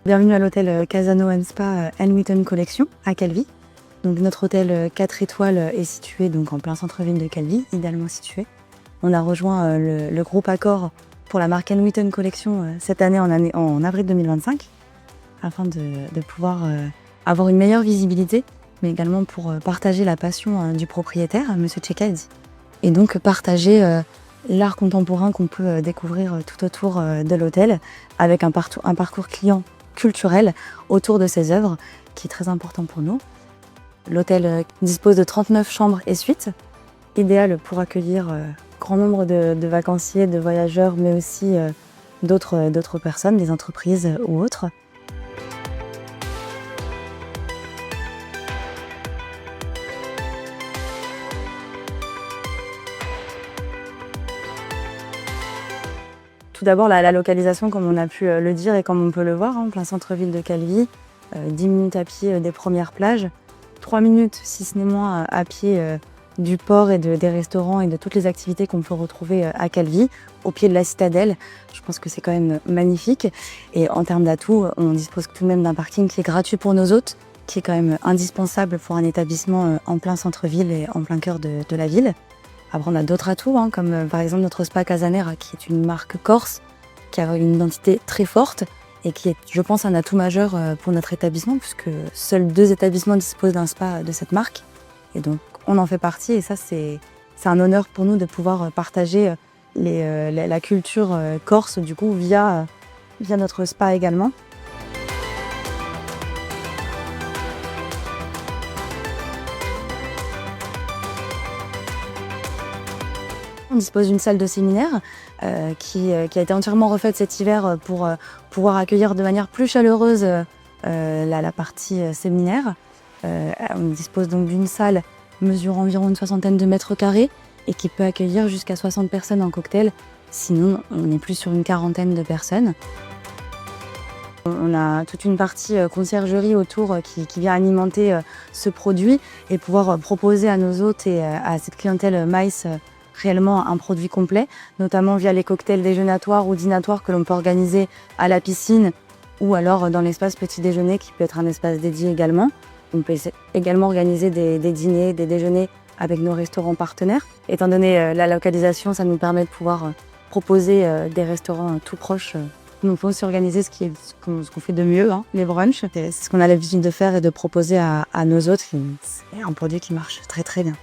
Bienvenue à l'hôtel Casano & Spa Wheaton Collection à Calvi. Donc notre hôtel 4 étoiles est situé donc en plein centre-ville de Calvi, idéalement situé. On a rejoint le groupe Accor pour la marque Wheaton Collection cette année en avril 2025 afin de pouvoir avoir une meilleure visibilité, mais également pour partager la passion du propriétaire, Monsieur Cecaldi, et donc partager l'art contemporain qu'on peut découvrir tout autour de l'hôtel avec un parcours client culturel autour de ses œuvres qui est très important pour nous. L'hôtel dispose de 39 chambres et suites, idéales pour accueillir grand nombre de vacanciers, de voyageurs, mais aussi d'autres personnes, des entreprises ou autres. Tout d'abord, la localisation, comme on a pu le dire et comme on peut le voir, en plein centre-ville de Calvi, 10 minutes à pied des premières plages, 3 minutes, si ce n'est moins, à pied du port et des restaurants et de toutes les activités qu'on peut retrouver à Calvi, au pied de la citadelle. Je pense que c'est quand même magnifique. Et en termes d'atouts, on dispose tout de même d'un parking qui est gratuit pour nos hôtes, qui est quand même indispensable pour un établissement en plein centre-ville et en plein cœur de la ville. Après, on a d'autres atouts, comme par exemple notre spa Casanera, qui est une marque corse, qui a une identité très forte et qui est, je pense, un atout majeur pour notre établissement, puisque seuls 2 établissements disposent d'un spa de cette marque. Et donc, on en fait partie, et ça, c'est un honneur pour nous de pouvoir partager la culture corse, du coup, via notre spa également. On dispose d'une salle de séminaire qui a été entièrement refaite cet hiver pour pouvoir accueillir de manière plus chaleureuse la partie séminaire. On dispose donc d'une salle mesurant environ une 60aine de mètres carrés et qui peut accueillir jusqu'à 60 personnes en cocktail. Sinon, on est plus sur une 40aine de personnes. On a toute une partie conciergerie autour qui vient alimenter ce produit et pouvoir proposer à nos hôtes et à cette clientèle MICE réellement un produit complet, notamment via les cocktails déjeunatoires ou dînatoires que l'on peut organiser à la piscine ou alors dans l'espace petit déjeuner qui peut être un espace dédié également. On peut également organiser des dîners, des déjeuners avec nos restaurants partenaires. Étant donné la localisation, ça nous permet de pouvoir proposer des restaurants tout proches. Nous pouvons aussi organiser ce qu'on fait de mieux, les brunchs. C'est ce qu'on a l'habitude de faire et de proposer à nos hôtes. C'est un produit qui marche très très bien.